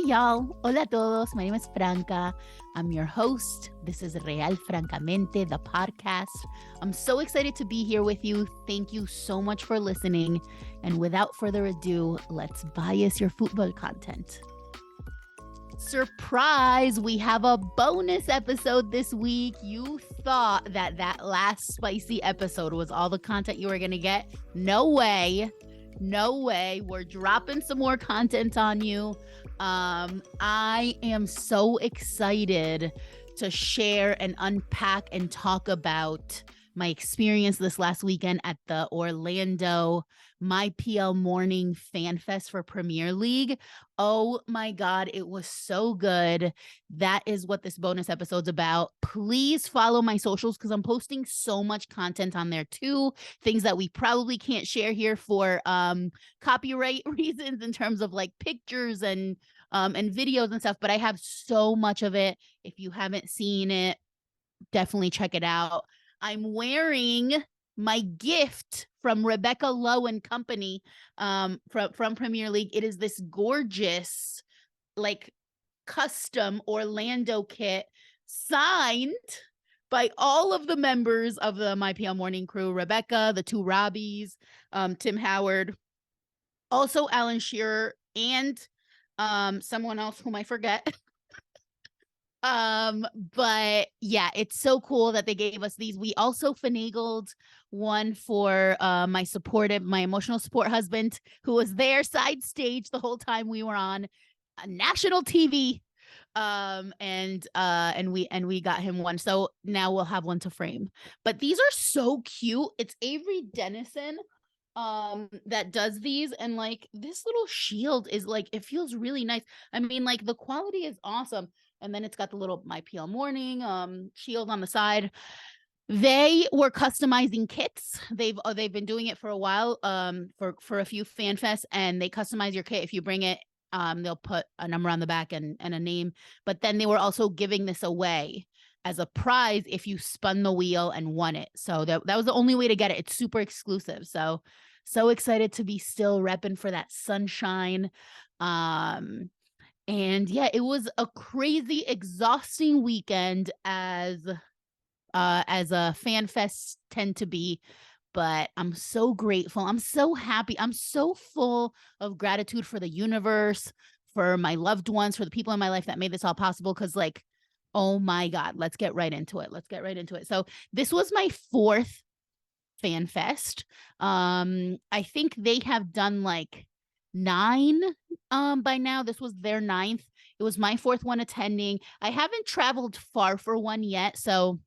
y'all. Hola a todos. My name is Franca. I'm your host. This is Francamente, the podcast. I'm so excited to be here with you. Thank you so much for listening. And without further ado, let's bias your football content. Surprise! We have a bonus episode this week. You thought that last spicy episode was all the content you were going to get? No way. No way. We're dropping some more content on you. I am so excited to share and unpack and talk about my experience this last weekend at the Orlando myplmorning fanfest for Premier League. Oh my God, it was so good. That is what this bonus episode's about. Please follow my socials because I'm posting so much content on there too. Things that we probably can't share here for copyright reasons in terms of like pictures and videos and stuff, but I have so much of it. If you haven't seen it, definitely check it out. I'm wearing my gift from Rebecca Lowe and Company from Premier League. It is this gorgeous, like, custom Orlando kit signed by all of the members of the myplmorning crew. Rebecca, the two Robbies, Tim Howard, also Alan Shearer, and someone else whom I forget. But yeah, it's so cool that they gave us these. We also finagled one for my emotional support husband, who was there side stage the whole time we were on national TV. And we got him one. So now we'll have one to frame. But these are so cute. It's Avery Dennison that does these, and like this little shield is like, it feels really nice. I mean, like the quality is awesome. And then it's got the little myplmorning shield on the side. They were customizing kits. They've been doing it for a while, for a few fan fests, and they customize your kit. If you bring it, they'll put a number on the back and a name. But then they were also giving this away as a prize if you spun the wheel and won it. So that was the only way to get it. It's super exclusive. So excited to be still repping for that sunshine. And yeah, it was a crazy, exhausting weekend as a fan fest tend to be. But I'm so grateful. I'm so happy. I'm so full of gratitude for the universe, for my loved ones, for the people in my life that made this all possible. Because like, oh my God, let's get right into it. So this was my fourth fan fest. I think they have done like 9 by now. This was their 9th. It was my 4th one attending. I haven't traveled far for one yet. So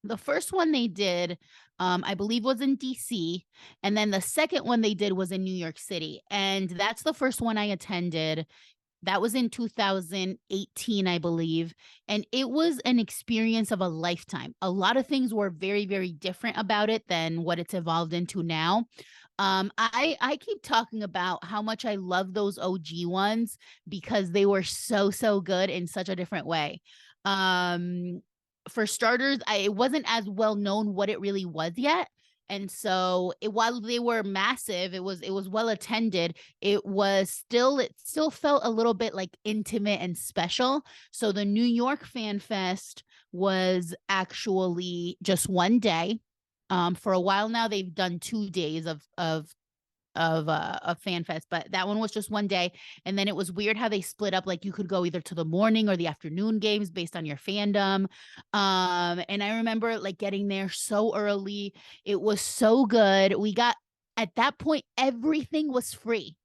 the first one they did, I believe, was in DC. And then the second one they did was in New York City. And that's the first one I attended. That was in 2018, I believe. And it was an experience of a lifetime. A lot of things were very, very different about it than what it's evolved into now. I keep talking about how much I love those OG ones because they were so good in such a different way. For starters, it wasn't as well known what it really was yet. And so while they were massive, it was well attended. It still felt a little bit like intimate and special. So the New York Fan Fest was actually just one day. For a while now, they've done 2 days of fan fest, but that one was just one day. And then it was weird how they split up, like you could go either to the morning or the afternoon games based on your fandom. And I remember like getting there so early. It was so good. At that point, everything was free.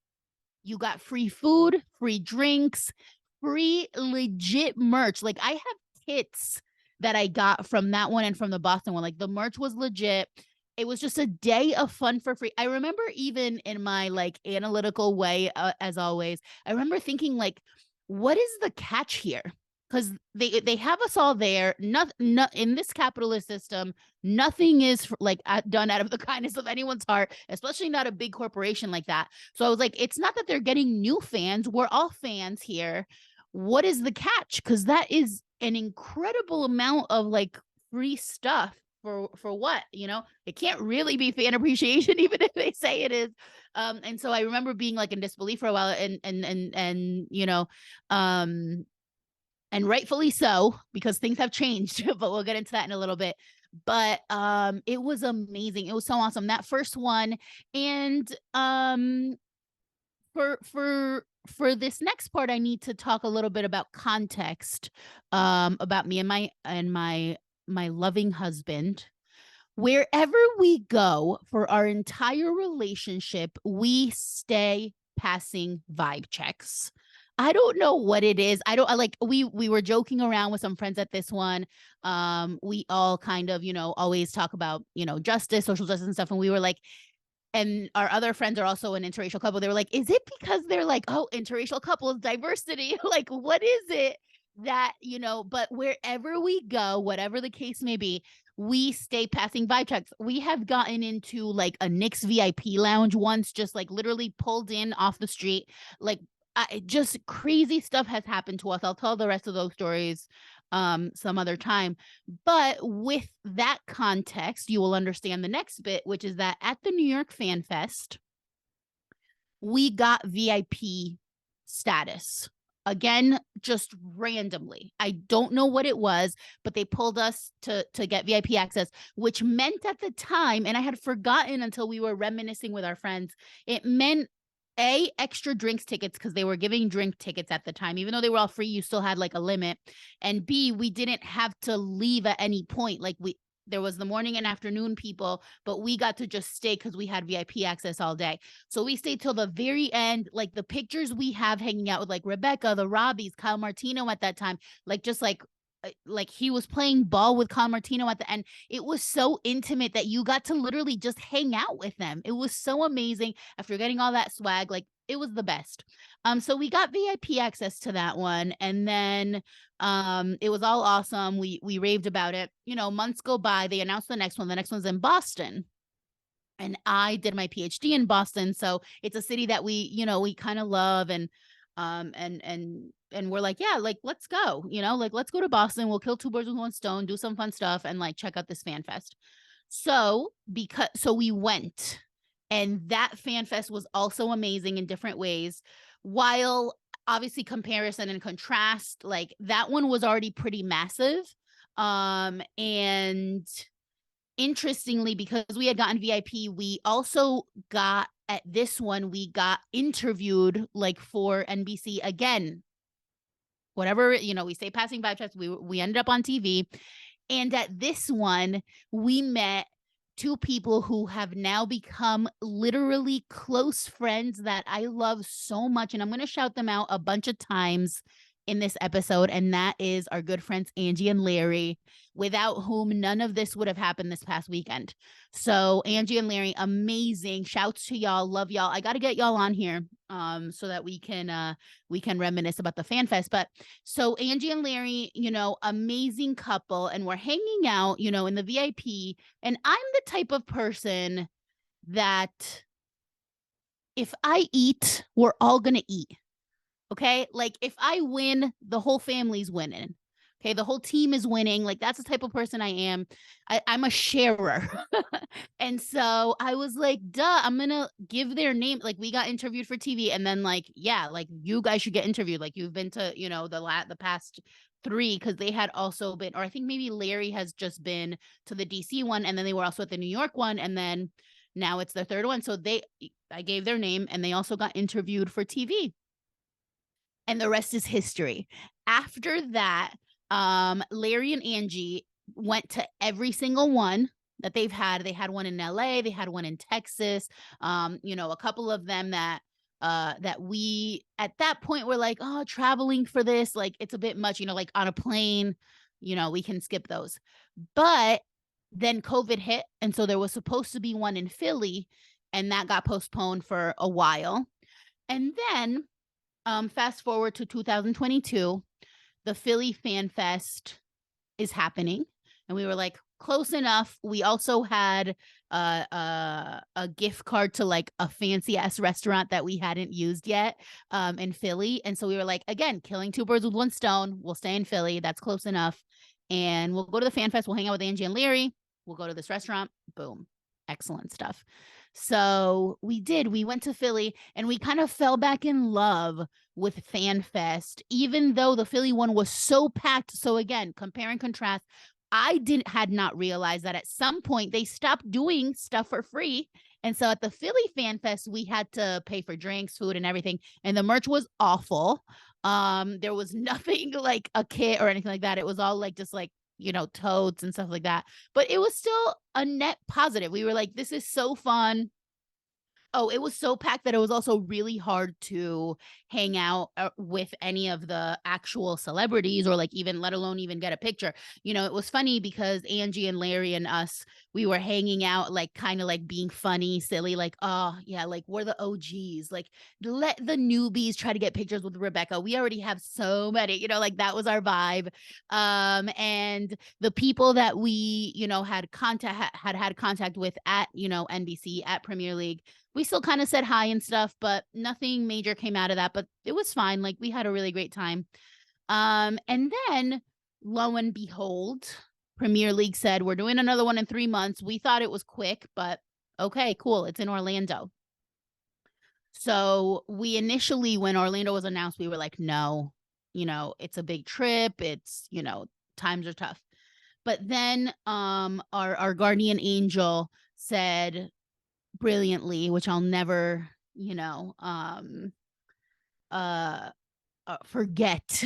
You got free food, free drinks, free legit merch. Like I have kits that I got from that one and from the Boston one. Like the merch was legit. It was just a day of fun for free. I remember, even in my like analytical way, as always, I remember thinking like, what is the catch here? Because they have us all there. Not in this capitalist system, nothing is like done out of the kindness of anyone's heart, especially not a big corporation like that. So I was like, it's not that they're getting new fans. We're all fans here. What is the catch? Because that is an incredible amount of like free stuff. for what, you know? It can't really be fan appreciation, even if they say it is. And so I remember being like in disbelief for a while, and you know, and rightfully so, because things have changed, but we'll get into that in a little bit. But it was amazing. It was so awesome. That first one. And for this next part, I need to talk a little bit about context, about me and my loving husband. Wherever we go for our entire relationship, we stay passing vibe checks. I don't know what it is. I don't like we were joking around with some friends at this one. We all kind of, you know, always talk about, you know, justice, social justice and stuff. And we were like, and our other friends are also an interracial couple. They were like, is it because they're like, oh, interracial couples, diversity? Like, what is it that, you know, but wherever we go, whatever the case may be, we stay passing vibe checks. We have gotten into like a Knicks VIP lounge once, just like literally pulled in off the street. Like, just crazy stuff has happened to us. I'll tell the rest of those stories some other time. But with that context, you will understand the next bit, which is that at the New York Fan Fest, we got VIP status. Again, just randomly. I don't know what it was, but they pulled us to get VIP access, which meant at the time, and I had forgotten until we were reminiscing with our friends, it meant extra drinks tickets, because they were giving drink tickets at the time. Even though they were all free, you still had like a limit. And B, we didn't have to leave at any point. Like there was the morning and afternoon people, but we got to just stay because we had VIP access all day. So we stayed till the very end. Like the pictures we have hanging out with like Rebecca, the Robbies, Kyle Martino at that time, like just like he was playing ball with Kyle Martino at the end. It was so intimate that you got to literally just hang out with them. It was so amazing after getting all that swag. Like it was the best. So we got VIP access to that one, and then it was all awesome. We raved about it. You know, months go by, they announced the next one. The next one's in Boston. And I did my PhD in Boston, so it's a city that we, you know, we kind of love, and we're like, yeah, like let's go, you know, like let's go to Boston. We'll kill two birds with one stone, do some fun stuff, and like check out this fan fest. So we went, and that fan fest was also amazing in different ways. While obviously comparison and contrast, like that one was already pretty massive. And interestingly, because we had gotten VIP, we also got at this one, we got interviewed like for NBC again. Whatever, you know, we say passing vibe checks, we ended up on TV. And at this one, we met two people who have now become literally close friends that I love so much. And I'm going to shout them out a bunch of times in this episode. And that is our good friends, Angie and Larry, without whom none of this would have happened this past weekend. So Angie and Larry, amazing. Shouts to y'all. Love y'all. I got to get y'all on here so that we can reminisce about the fan fest. But so Angie and Larry, you know, amazing couple, and we're hanging out, you know, in the VIP. And I'm the type of person that if I eat, we're all going to eat. Okay. Like if I win, the whole family's winning. Okay. The whole team is winning. Like that's the type of person I am. I'm a sharer. And so I was like, duh, I'm going to give their name. Like we got interviewed for TV, and then like, yeah, like you guys should get interviewed. Like you've been to, you know, the past 3, because they had also been, or I think maybe Larry has just been to the DC one, and then they were also at the New York one, and then now it's their 3rd one. So I gave their name, and they also got interviewed for TV. And the rest is history. After that, Larry and Angie went to every single one that they've had. They had one in LA, they had one in Texas. You know, a couple of them that we at that point were like, oh, traveling for this, like it's a bit much, you know, like on a plane, you know, we can skip those. But then COVID hit, and so there was supposed to be one in Philly, and that got postponed for a while. And then fast forward to 2022, the Philly Fan Fest is happening, and we were like, close enough. We also had a gift card to like a fancy ass restaurant that we hadn't used yet in Philly, and so we were like, again, killing two birds with one stone. We'll stay in Philly. That's close enough, and we'll go to the Fan Fest. We'll hang out with Angie and Larry. we'll go to this restaurant. Boom. Excellent stuff. So we went to Philly, and we kind of fell back in love with FanFest, even though the Philly one was so packed. So again, compare and contrast. I had not realized that at some point they stopped doing stuff for free. And so at the Philly FanFest, we had to pay for drinks, food, and everything. And the merch was awful. There was nothing like a kit or anything like that. It was all like just like, totes and stuff like that. But it was still a net positive. We were like, this is so fun. Oh, it was so packed that it was also really hard to hang out with any of the actual celebrities, or like even, let alone even get a picture. It was funny because Angie and Larry and us, we were hanging out, like kind of like being funny, silly, like, oh yeah, like we're the OGs. Like, let the newbies try to get pictures with Rebecca. We already have so many, like that was our vibe. And the people that we, had contact with at, NBC, at Premier League, we still kind of said hi and stuff, but nothing major came out of that. But it was fine. Like, we had a really great time. And then lo and behold, Premier League said, we're doing another one in 3 months. We thought it was quick, but okay, cool. It's in Orlando. So we initially, when Orlando was announced, we were like, no, it's a big trip. It's, times are tough. But then our guardian angel said brilliantly, which I'll never, forget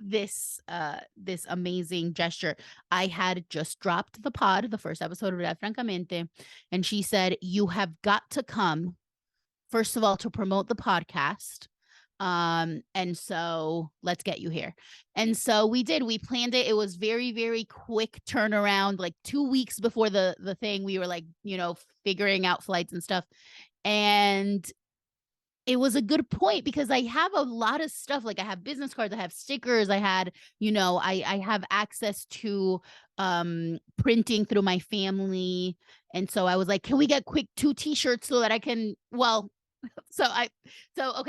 this amazing gesture. I had just dropped the pod, the first episode of Francamente, and she said, you have got to come, first of all, to promote the podcast. And so let's get you here. And so we did. We planned it. It was very, very quick turnaround. Like 2 weeks before the thing, we were like, figuring out flights and stuff. And it was a good point because I have a lot of stuff. Like, I have business cards, I have stickers, I had, I have access to printing through my family. And so I was like, can we get quick 2 t-shirts so that I can, okay,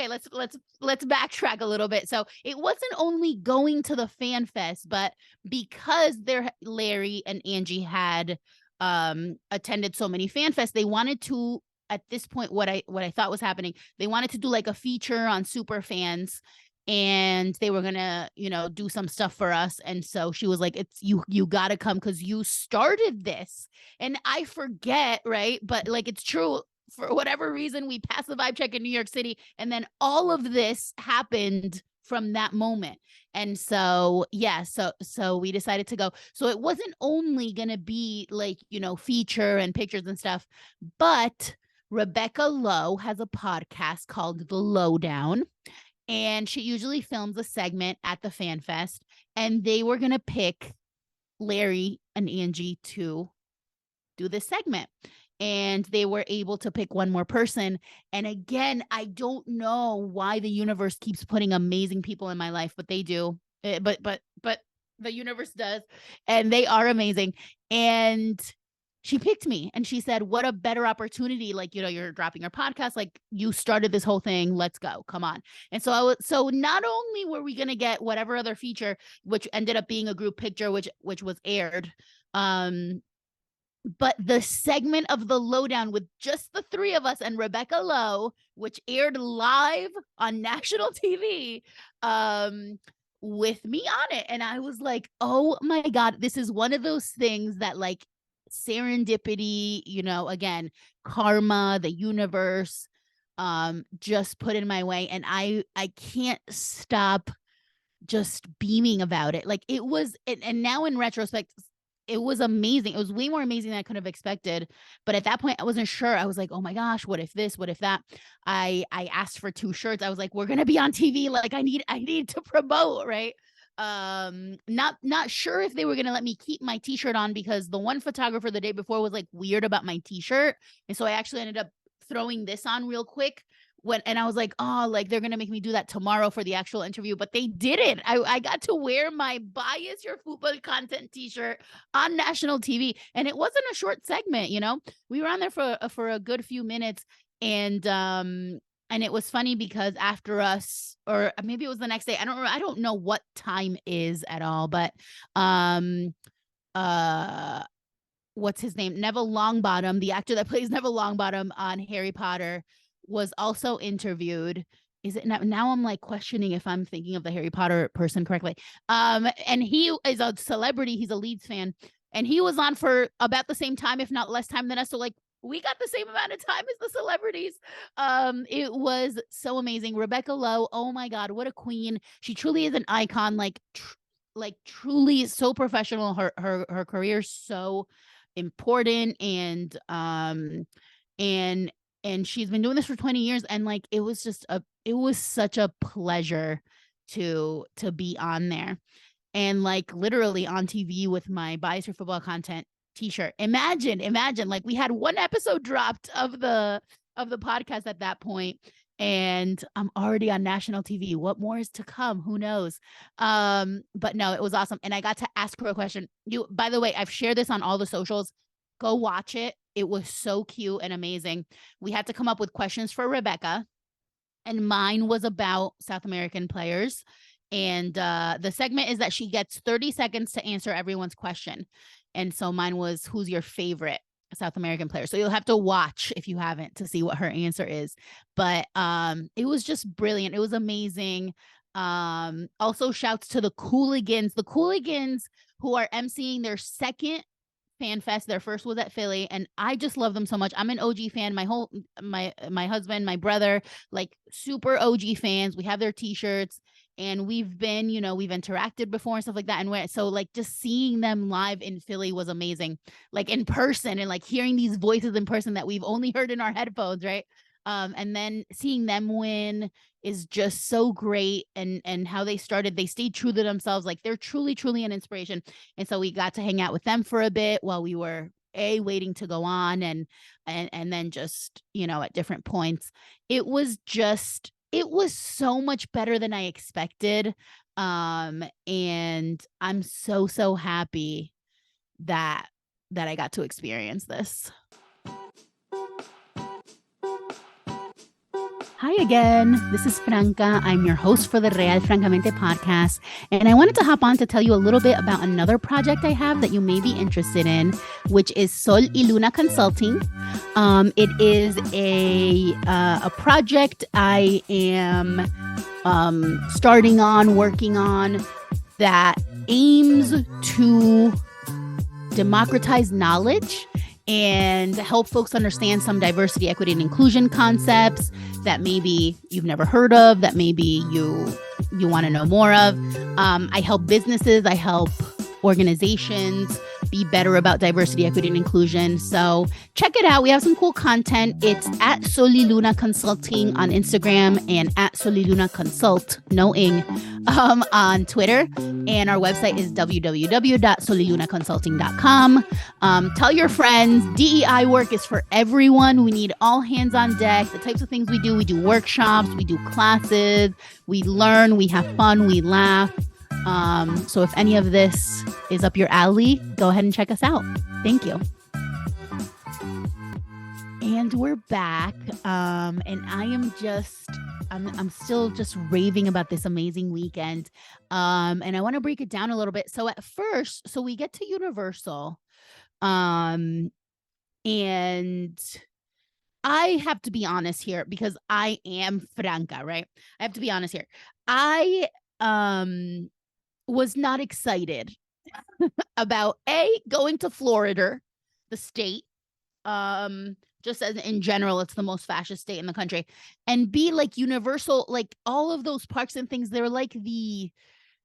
let's backtrack a little bit. So it wasn't only going to the fan fest, but because Larry and Angie had attended so many fan fests, they wanted to, at this point, what I thought was happening, they wanted to do like a feature on super fans, and they were gonna, do some stuff for us. And so she was like, it's you gotta come because you started this. And I forget, right? But like, it's true. For whatever reason, we passed the vibe check in New York City, and then all of this happened from that moment. And so, yeah, so we decided to go. So it wasn't only gonna be like, feature and pictures and stuff, but Rebecca Lowe has a podcast called The Lowdown, and she usually films a segment at the Fan Fest, and they were gonna pick Larry and Angie to do this segment. And they were able to pick one more person. And again, I don't know why the universe keeps putting amazing people in my life, but they do. But the universe does, and they are amazing. And she picked me, and she said, what a better opportunity. Like, you're dropping your podcast. Like, you started this whole thing. Let's go. Come on. And so so not only were we going to get whatever other feature, which ended up being a group picture, which was aired, but the segment of The Lowdown with just the 3 of us and Rebecca Lowe, which aired live on national TV, with me on it. And I was like, oh my God, this is one of those things that, like, serendipity, again, karma, the universe, just put in my way. And I can't stop just beaming about it. Like, it was, and now in retrospect, it was amazing. It was way more amazing than I could have expected. But at that point, I wasn't sure. I was like, oh my gosh, what if this? What if that? I asked for 2 shirts. I was like, we're gonna be on TV. Like, I need to promote, right? Not sure if they were gonna let me keep my t-shirt on, because the one photographer the day before was like weird about my t-shirt. And so I actually ended up throwing this on real quick. And I was like, oh, like, they're gonna make me do that tomorrow for the actual interview, but they didn't. I got to wear my Bias Your Football Content t-shirt on national TV, and it wasn't a short segment. We were on there for a good few minutes, and it was funny because after us, or maybe it was the next day, I don't know what time is at all, but what's his name? Neville Longbottom, the actor that plays Neville Longbottom on Harry Potter, was also interviewed. Is it now I'm like questioning if I'm thinking of the Harry Potter person correctly. And he is a celebrity, he's a Leeds fan, and he was on for about the same time, if not less time than us. So like we got the same amount of time as the celebrities. It was so amazing. Rebecca Lowe, oh my God, what a queen. She truly is an icon, like truly so professional. Her career is so important, and and she's been doing this for 20 years, and like it was such a pleasure to be on there, and like literally on TV with my Bias for Football Content t-shirt. Imagine like we had one episode dropped of the podcast at that point, and I'm already on national TV. What more is to come? Who knows? But no, it was awesome. And I got to ask her a question. By the way, I've shared this on all the socials. Go watch it. It was so cute and amazing. We had to come up with questions for Rebecca, and mine was about South American players. And the segment is that she gets 30 seconds to answer everyone's question. And so mine was, who's your favorite South American player? So you'll have to watch if you haven't to see what her answer is. But it was just brilliant. It was amazing. Also shouts to the Cooligans who are emceeing their second FanFest. Their first was at Philly, and I just love them so much. I'm an OG fan. My husband, my brother, like super OG fans. We have their t-shirts, and we've interacted before and stuff like that. And so like just seeing them live in Philly was amazing, like in person, and like hearing these voices in person that we've only heard in our headphones, right? And then seeing them win is just so great. And how they stayed true to themselves. Like they're truly an inspiration. And so we got to hang out with them for a bit while we were waiting to go on, and then just, at different points. It was so much better than I expected. And I'm so happy that I got to experience this. Hi again, this is Franca. I'm your host for the Francamente podcast, and I wanted to hop on to tell you a little bit about another project I have that you may be interested in, which is Sol y Luna Consulting. It is a project I am working on that aims to democratize knowledge and help folks understand some diversity, equity, and inclusion concepts that maybe you've never heard of, that maybe you want to know more of. I help businesses, I help organizations be better about diversity, equity, and inclusion. So check it out. We have some cool content. It's at Sol y Luna Consulting on Instagram and at Sol y Luna Consult, no ing, on Twitter. And our website is www.solilunaconsulting.com. Tell your friends. DEI work is for everyone. We need all hands on deck. The types of things we do workshops, we do classes, we learn, we have fun, we laugh. So if any of this is up your alley, go ahead and check us out. Thank you. And we're back. And I'm still just raving about this amazing weekend. And I want to break it down a little bit. So at first, we get to Universal. And I have to be honest here because I am Franca, right? I have to be honest here. I was not excited about going to Florida, the state, just as in general, it's the most fascist state in the country, and B, like Universal, like all of those parks and things, they're like the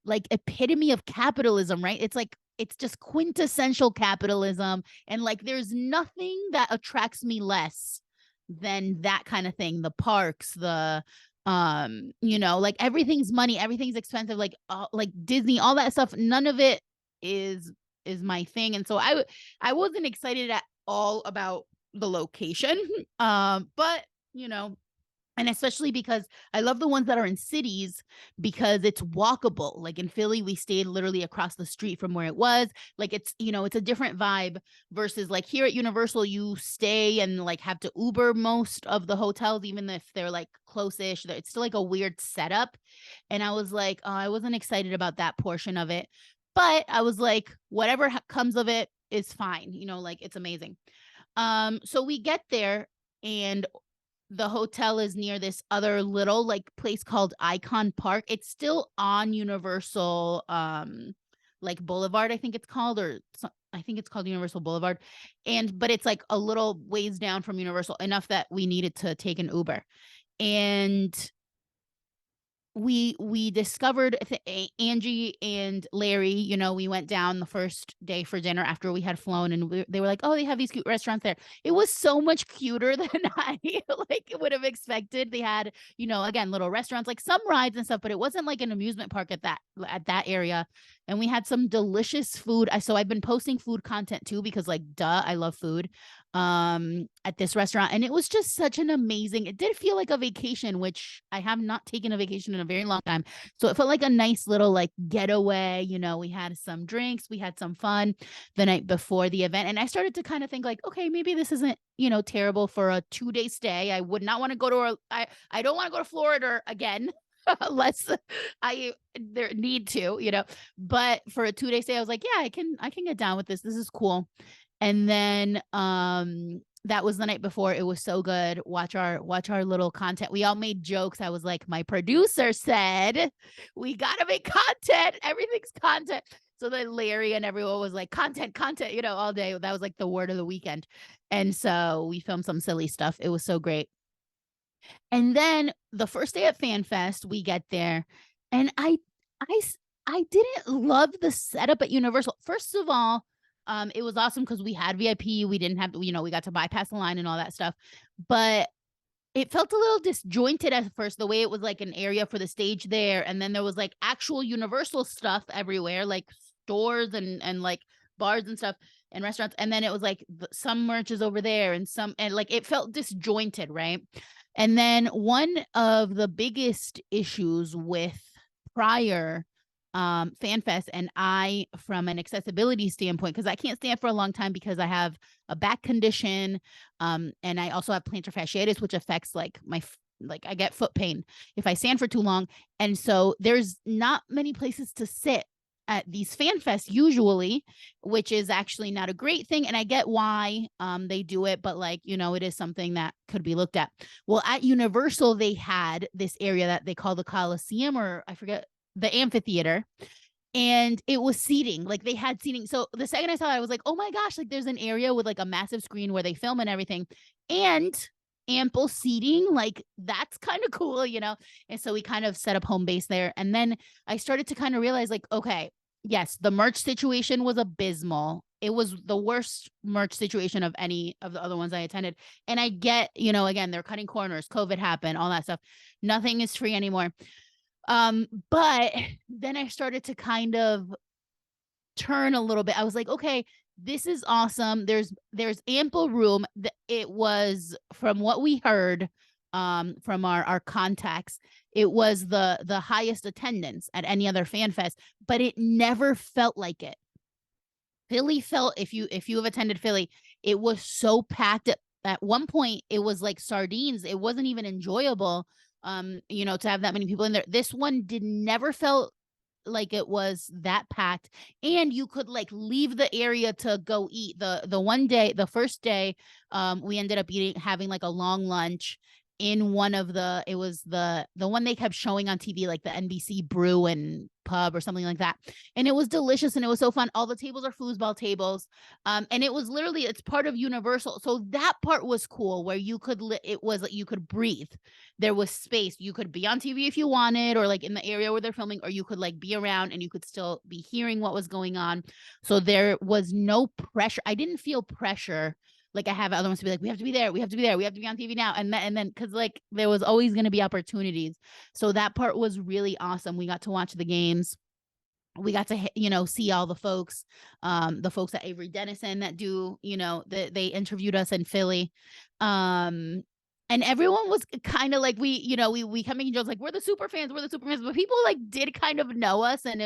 epitome of capitalism, right? It's like, it's just quintessential capitalism, and like there's nothing that attracts me less than that kind of thing. The parks, the like everything's money, everything's expensive, like Disney, all that stuff, none of it is my thing. And so I wasn't excited at all about the location. But and especially because I love the ones that are in cities because it's walkable. Like in Philly, we stayed literally across the street from where it was. Like it's, it's a different vibe versus like here at Universal, you stay and like have to Uber most of the hotels, even if they're like close-ish. It's still like a weird setup. And I was like, oh, I wasn't excited about that portion of it. But I was like, whatever comes of it, is fine, you know, like it's amazing. So we get there, and the hotel is near this other little like place called Icon Park. It's still on Universal like Boulevard, I think it's called, I think it's called Universal Boulevard. But it's like a little ways down from Universal, enough that we needed to take an Uber. And we discovered Angie and Larry, you know, we went down the first day for dinner after we had flown, and they were like, oh, they have these cute restaurants there. It was so much cuter than I like would have expected. They had, you know, again, little restaurants, like some rides and stuff, but it wasn't like an amusement park at that area. And we had some delicious food. So I've been posting food content too, because like, duh, I love food at this restaurant. And it was just such an amazing, it did feel like a vacation, which I have not taken a vacation in a very long time. So it felt like a nice little like getaway. You know, we had some drinks, we had some fun the night before the event. And I started to kind of think like, okay, maybe this isn't, you know, terrible for a 2-day stay. I would not want to go to I don't want to go to Florida again. Unless I there need to, you know. But for a 2-day stay, I was like, yeah, I can get down with this. This is cool. And then that was the night before. It was so good. Watch our little content. We all made jokes. I was like, my producer said we gotta make content. Everything's content. So then Larry and everyone was like, content, you know, all day. That was like the word of the weekend. And so we filmed some silly stuff. It was so great. And then the first day at FanFest, we get there, and I didn't love the setup at Universal. First of all, it was awesome because we had VIP. We didn't have to, you know, we got to bypass the line and all that stuff. But it felt a little disjointed at first, the way it was like an area for the stage there, and then there was like actual Universal stuff everywhere, like stores and like bars and stuff and restaurants. And then it was like some merch is over there and like it felt disjointed, right? And then one of the biggest issues with prior FanFest, and I, from an accessibility standpoint, because I can't stand for a long time because I have a back condition, and I also have plantar fasciitis, which affects like like I get foot pain if I stand for too long. And so there's not many places to sit at these FanFests usually, which is actually not a great thing. And I get why they do it, but like, you know, it is something that could be looked at. Well, at Universal, they had this area that they call the Coliseum, or I forget, the amphitheater. And it was seating, like they had seating. So the second I saw it, I was like, oh my gosh, like there's an area with like a massive screen where they film and everything, and ample seating. Like that's kind of cool, you know? And so we kind of set up home base there. And then I started to kind of realize like, okay, yes, the merch situation was abysmal. It was the worst merch situation of any of the other ones I attended. And I get, you know, again, they're cutting corners, COVID happened, all that stuff. Nothing is free anymore. But then I started to kind of turn a little bit. I was like, okay, this is awesome. There's ample room. It was, from what we heard from our contacts, it was the highest attendance at any other fan fest, but it never felt like it. Philly felt, if you have attended Philly, it was so packed. At one point it was like sardines. It wasn't even enjoyable, you know, to have that many people in there. This one never felt like it was that packed, and you could like leave the area to go eat. The first day, we ended up having like a long lunch in one of it was the one they kept showing on TV, like the NBC Brew and Pub or something like that. And it was delicious and it was so fun. All the tables are foosball tables. And it was literally, it's part of Universal. So that part was cool, where you could, it was like you could breathe. There was space. You could be on TV if you wanted, or like in the area where they're filming, or you could like be around and you could still be hearing what was going on. So there was no pressure. I didn't feel pressure like I have other ones to be like, we have to be there, we have to be there, we have to be on TV now. And then because like there was always going to be opportunities. So that part was really awesome. We got to watch the games. We got to, you know, see all the folks at Avery Dennison that do, you know, they interviewed us in Philly. And everyone was kind of like, we come making jokes like, we're the super fans, but people like did kind of know us. And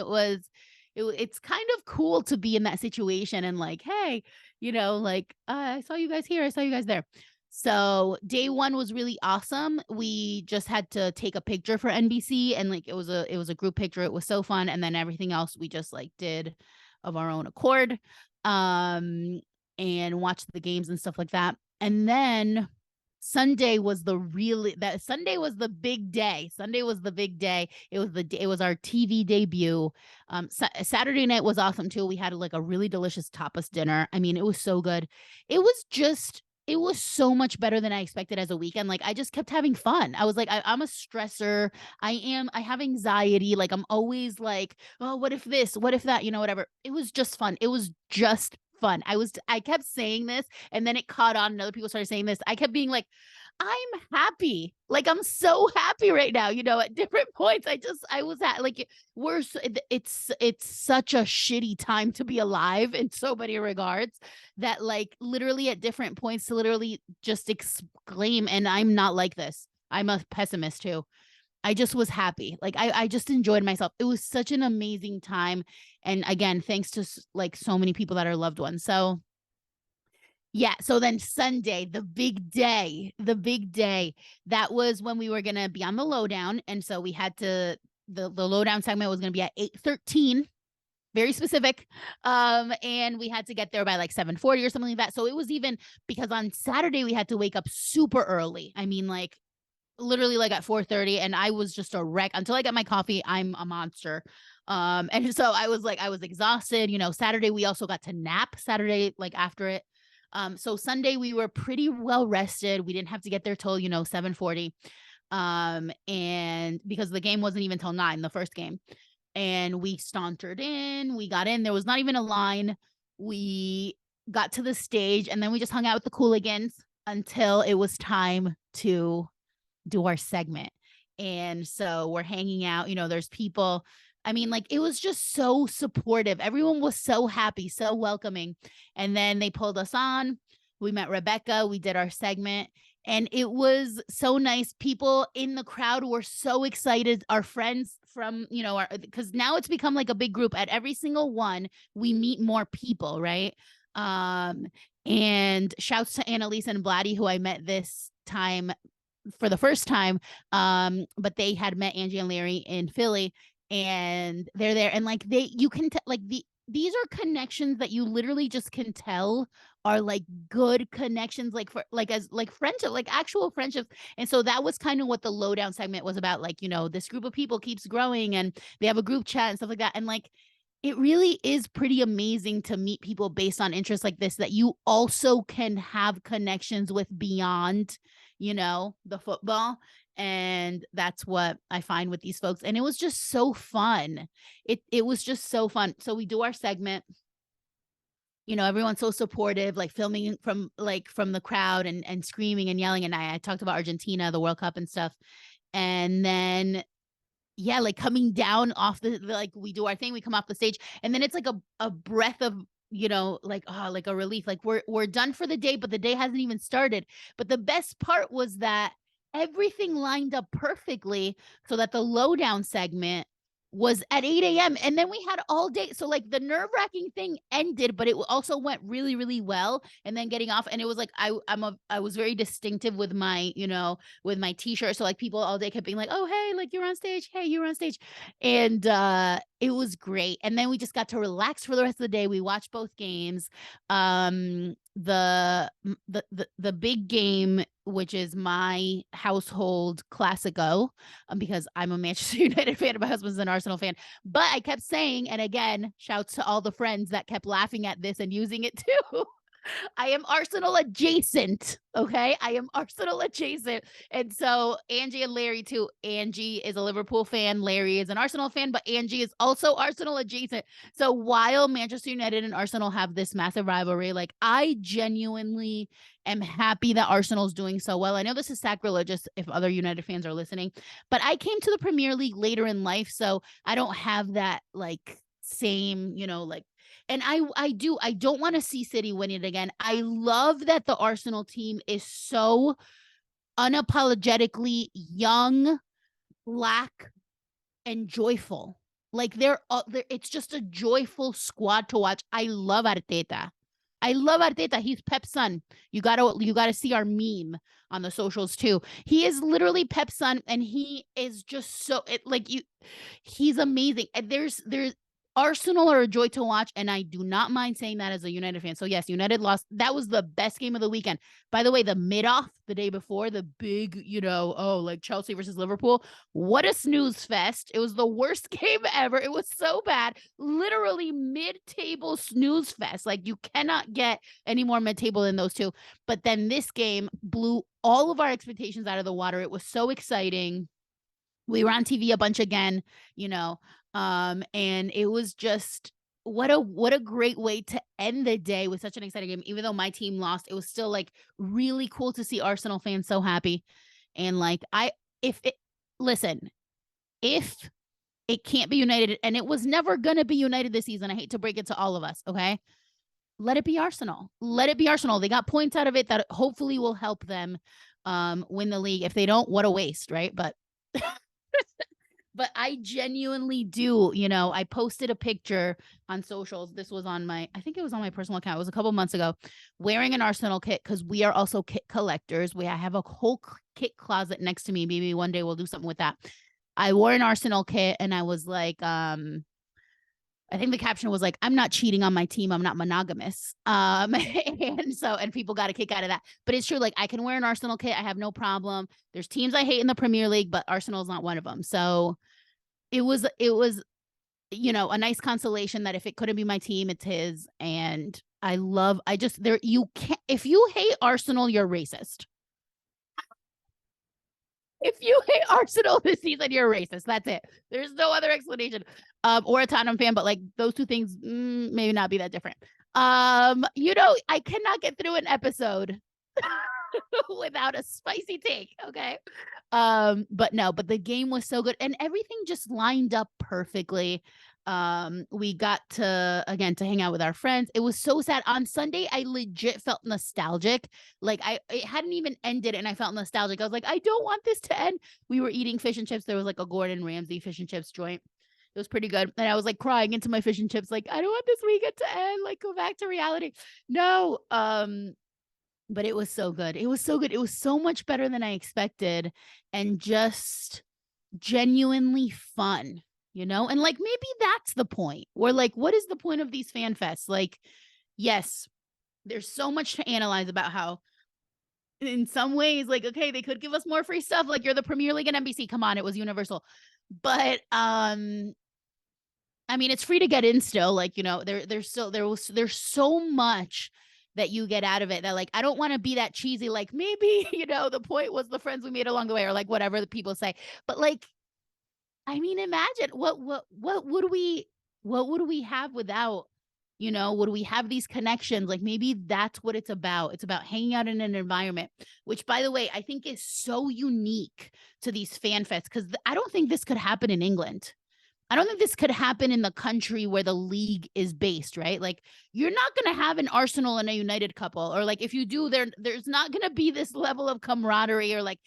it's kind of cool to be in that situation and like, hey, you know, like, I saw you guys here, I saw you guys there. So day one was really awesome. We just had to take a picture for NBC, and like it was a group picture. It was so fun. And then everything else we just like did of our own accord. and watched the games and stuff like that. And then Sunday was the big day. Sunday was the big day. It was our TV debut. Saturday night was awesome too. We had like a really delicious tapas dinner. I mean, it was so good. It was so much better than I expected as a weekend. Like I just kept having fun. I was like, I'm a stressor. I have anxiety. Like I'm always like, oh, what if this? What if that? You know, whatever. It was just fun. It was just fun. I kept saying this and then it caught on and other people started saying this. I kept being like, I'm happy. Like I'm so happy right now, you know, at different points. I was at like it's such a shitty time to be alive in so many regards that like literally at different points to literally just exclaim, and I'm not like this. I'm a pessimist too. I just was happy. Like I just enjoyed myself. It was such an amazing time. And again, thanks to like so many people that are loved ones. So yeah. So then Sunday, the big day, that was when we were going to be on the lowdown. And so we had to, the lowdown segment was going to be at 8:13, very specific. And we had to get there by like 7:40 or something like that. So it was even because on Saturday we had to wake up super early. I mean, like literally like at 4:30, and I was just a wreck until I got my coffee. I'm a monster. And so I was exhausted. You know, Saturday we also got to nap Saturday, like after it. So Sunday we were pretty well rested. We didn't have to get there till, you know, 7:40. And because the game wasn't even till 9, the first game. And we sauntered in, we got in, there was not even a line. We got to the stage and then we just hung out with the Cooligans until it was time to do our segment. And so we're hanging out, you know, there's people. I mean, like it was just so supportive. Everyone was so happy, so welcoming. And then they pulled us on. We met Rebecca, we did our segment, and it was so nice. People in the crowd were so excited. Our friends from, you know, because now it's become like a big group. At every single one, we meet more people, right? And shouts to Annalise and Blatty, who I met this time for the first time. But they had met Angie and Larry in Philly, and they're there. And like you can like these are connections that you literally just can tell are like good connections, like for like as like friendship, like actual friendships. And so that was kind of what the lowdown segment was about. Like, you know, this group of people keeps growing and they have a group chat and stuff like that. And like it really is pretty amazing to meet people based on interests like this, that you also can have connections with beyond, you know, the football. And that's what I find with these folks. And it was just so fun. It was just so fun. So we do our segment. You know, everyone's so supportive, like filming from the crowd and screaming and yelling. And I talked about Argentina, the World Cup and stuff. And then yeah, like coming down off like we do our thing, we come off the stage, and then it's like a breath of, you know, like, oh, like a relief. Like we're done for the day, but the day hasn't even started. But the best part was that everything lined up perfectly so that the lowdown segment was at 8 a.m. And then we had all day. So like the nerve-wracking thing ended, but it also went really, really well. And then getting off, and it was like I was very distinctive with my, you know, with my t-shirt. So like people all day kept being like, oh, hey, like you're on stage. Hey, you're on stage. And it was great. And then we just got to relax for the rest of the day. We watched both games. The big game, which is my household classico, because I'm a Manchester United fan and my husband's an Arsenal fan. But I kept saying, and again, shouts to all the friends that kept laughing at this and using it too. I am Arsenal adjacent. Okay. I am Arsenal adjacent. And so Angie and Larry too. Angie is a Liverpool fan. Larry is an Arsenal fan, but Angie is also Arsenal adjacent. So while Manchester United and Arsenal have this massive rivalry, like I genuinely am happy that Arsenal's doing so well. I know this is sacrilegious if other United fans are listening, but I came to the Premier League later in life. So I don't have that like same, you know, like, and I don't want to see City win it again. I love that the Arsenal team is so unapologetically young, black, and joyful. Like they're it's just a joyful squad to watch. I love Arteta. I love Arteta. He's Pep's son. You gotta see our meme on the socials too. He is literally Pep's son, and he is just so he's amazing. And there's Arsenal are a joy to watch, and I do not mind saying that as a United fan. So yes, United lost. That was the best game of the weekend. By the way, the mid-off the day before, the big, like Chelsea versus Liverpool. What a snooze fest. It was the worst game ever. It was so bad. Literally mid-table snooze fest. Like you cannot get any more mid-table than those two. But then this game blew all of our expectations out of the water. It was so exciting. We were on TV a bunch again, and it was just what a great way to end the day with such an exciting game. Even though my team lost, it was still like really cool to see Arsenal fans so happy. And like if it can't be United, and it was never gonna be United this season, I hate to break it to all of us, okay? Let it be Arsenal. Let it be Arsenal. They got points out of it that hopefully will help them win the league. If they don't, what a waste, right? But but I genuinely do. I posted a picture on socials. This was I think it was on my personal account. It was a couple months ago, wearing an Arsenal kit because we are also kit collectors. I have a whole kit closet next to me. Maybe one day we'll do something with that. I wore an Arsenal kit and I was like, I think the caption was like, I'm not cheating on my team. I'm not monogamous. And people got a kick out of that. But it's true. Like I can wear an Arsenal kit. I have no problem. There's teams I hate in the Premier League, but Arsenal's not one of them. So it was, a nice consolation that if it couldn't be my team, it's his. And you can't, if you hate Arsenal, you're racist. If you hate Arsenal this season, you're racist. That's it. There's no other explanation. Or a Tottenham fan, but like those two things maybe not be that different. I cannot get through an episode without a spicy take. Okay. But the game was so good and everything just lined up perfectly. We got to hang out with our friends. It was so sad. On Sunday, I legit felt nostalgic. Like it hadn't even ended and I felt nostalgic. I was like, I don't want this to end. We were eating fish and chips. There was like a Gordon Ramsay fish and chips joint. It was pretty good. And I was like crying into my fish and chips. Like, I don't want this weekend to end. Like, go back to reality. No. But it was so good. It was so good. It was so much better than I expected and just genuinely fun. And like maybe that's the point. Or like, what is the point of these fan fests? Like, yes, there's so much to analyze about how in some ways, like, okay, they could give us more free stuff. Like you're the Premier League and NBC. Come on, it was Universal. But I mean, it's free to get in still. Like, there's so much that you get out of it that like I don't want to be that cheesy, like maybe, the point was the friends we made along the way or like whatever the people say. But like, I mean, imagine what would we have without, would we have these connections? Like maybe that's what it's about. It's about hanging out in an environment, which by the way, I think is so unique to these fan fests because I don't think this could happen in England. I don't think this could happen in the country where the league is based, right? Like you're not going to have an Arsenal and a United couple, or like if you do, there's not going to be this level of camaraderie or like,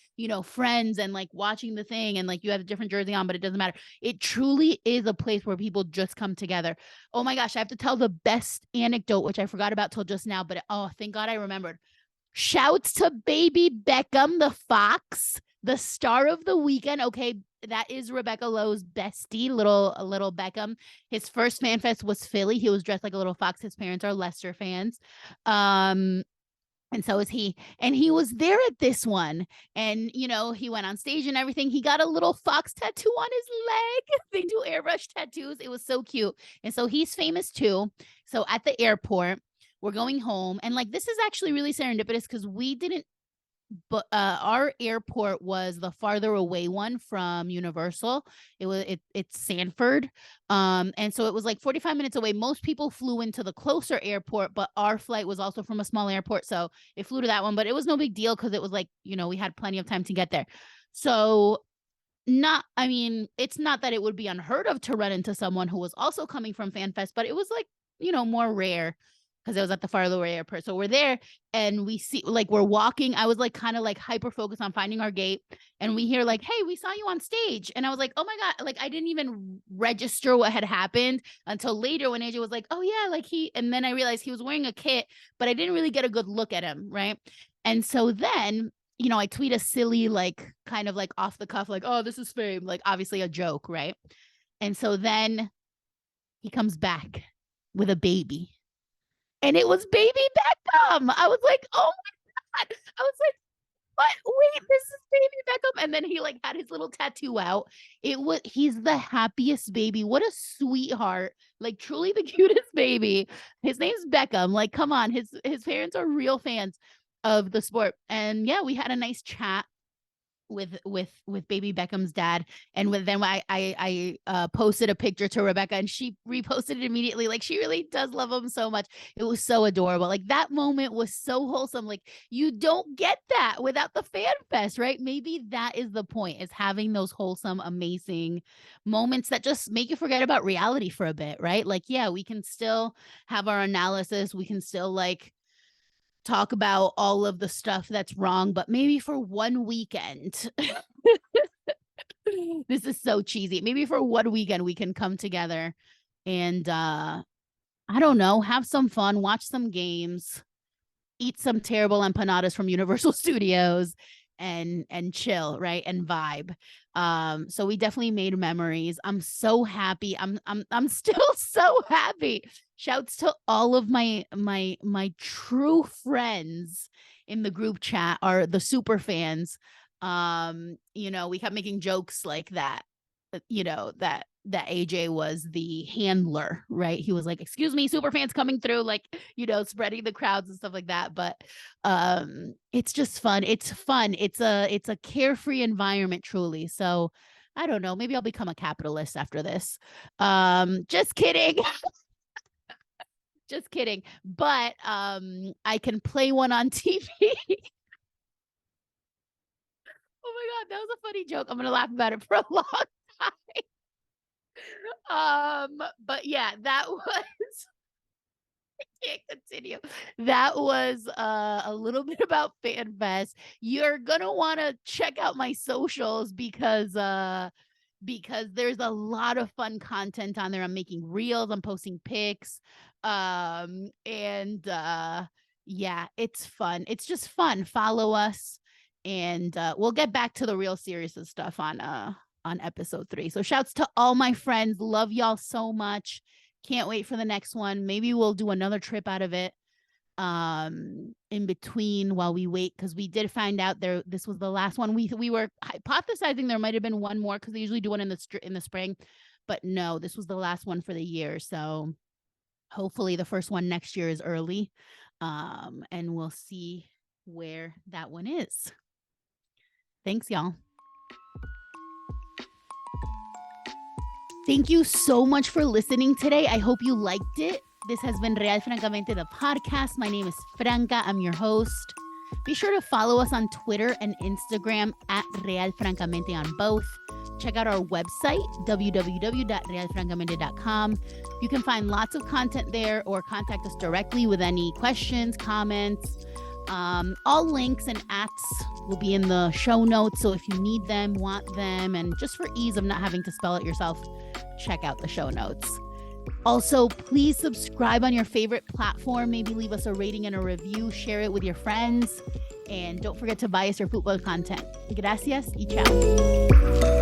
friends and like watching the thing and like you have a different jersey on, but it doesn't matter. It truly is a place where people just come together. Oh my gosh, I have to tell the best anecdote, which I forgot about till just now, but oh, thank God I remembered. Shouts to baby Beckham, the fox, the star of the weekend. Okay, that is Rebecca Lowe's bestie, little Beckham. His first fan fest was Philly. He was dressed like a little fox. His parents are Leicester fans. And so is he. And he was there at this one. And, he went on stage and everything. He got a little fox tattoo on his leg. They do airbrush tattoos. It was so cute. And so he's famous too. So at the airport, we're going home. And like, this is actually really serendipitous because we didn't, but our airport was the farther away one from Universal. It's Sanford. And so it was like 45 minutes away. Most people flew into the closer airport, but our flight was also from a small airport. So it flew to that one, but it was no big deal because it was like, we had plenty of time to get there. So it's not that it would be unheard of to run into someone who was also coming from FanFest, but it was like, more rare because it was at the farther away airport. So we're there and we see, like, we're walking. I was like, kind of like hyper focused on finding our gate. And we hear like, hey, we saw you on stage. And I was like, oh my God, like, I didn't even register what had happened until later when AJ was like, oh yeah, like and then I realized he was wearing a kit, but I didn't really get a good look at him. Right. And so then, I tweet a silly, like, kind of like off the cuff, like, oh, this is fame, like obviously a joke. Right. And so then he comes back with a baby. And it was baby Beckham. I was like, oh my God. I was like, what? Wait, this is baby Beckham. And then he like had his little tattoo out. He's the happiest baby. What a sweetheart. Like truly the cutest baby. His name's Beckham. Like, come on. His parents are real fans of the sport. And yeah, we had a nice chat with baby Beckham's dad, and then I posted a picture to Rebecca, and she reposted it immediately. Like, she really does love him so much. It was so adorable. Like, that moment was so wholesome. Like, you don't get that without the fan fest, right? Maybe that is the point, is having those wholesome, amazing moments that just make you forget about reality for a bit, right? Like, yeah, we can still have our analysis, we can still like talk about all of the stuff that's wrong, but maybe for one weekend, this is so cheesy. Maybe for one weekend we can come together and I don't know, have some fun, watch some games, eat some terrible empanadas from Universal Studios, and chill, right? And vibe. So we definitely made memories. I'm so happy. I'm still so happy. Shouts to all of my true friends in the group chat, are the super fans. You know, we kept making jokes like that, you know, that AJ was the handler, right? He was like, excuse me, super fans coming through, like, you know, spreading the crowds and stuff like that. But it's just fun. It's fun. It's a carefree environment, truly. So I don't know, maybe I'll become a capitalist after this. Just kidding. Just kidding. But I can play one on TV. Oh my God, that was a funny joke. I'm gonna laugh about it for a long time. But yeah, that was I can't continue. That was a little bit about FanFest. You're gonna want to check out my socials because there's a lot of fun content on there. I'm making reels, I'm posting pics. And yeah, it's fun. It's just fun. Follow us, and we'll get back to the real serious stuff on episode 3. So shouts to all my friends. Love y'all so much. Can't wait for the next one. Maybe we'll do another trip out of it in between while we wait, because we did find out this was the last one. We were hypothesizing there might have been one more, because they usually do one in the spring, but no, this was the last one for the year. So hopefully the first one next year is early, and we'll see where that one is. Thanks, y'all. Thank you so much for listening today. I hope you liked it. This has been Real Francamente, the podcast. My name is Franca. I'm your host. Be sure to follow us on Twitter and Instagram at Real Francamente on both. Check out our website, www.realfrancamente.com. You can find lots of content there, or contact us directly with any questions, comments. All links and @ will be in the show notes. So if you need them, want them, and just for ease of not having to spell it yourself, check out the show notes. Also, please subscribe on your favorite platform. Maybe leave us a rating and a review. Share it with your friends. And don't forget to buy us your football content. Gracias y chao.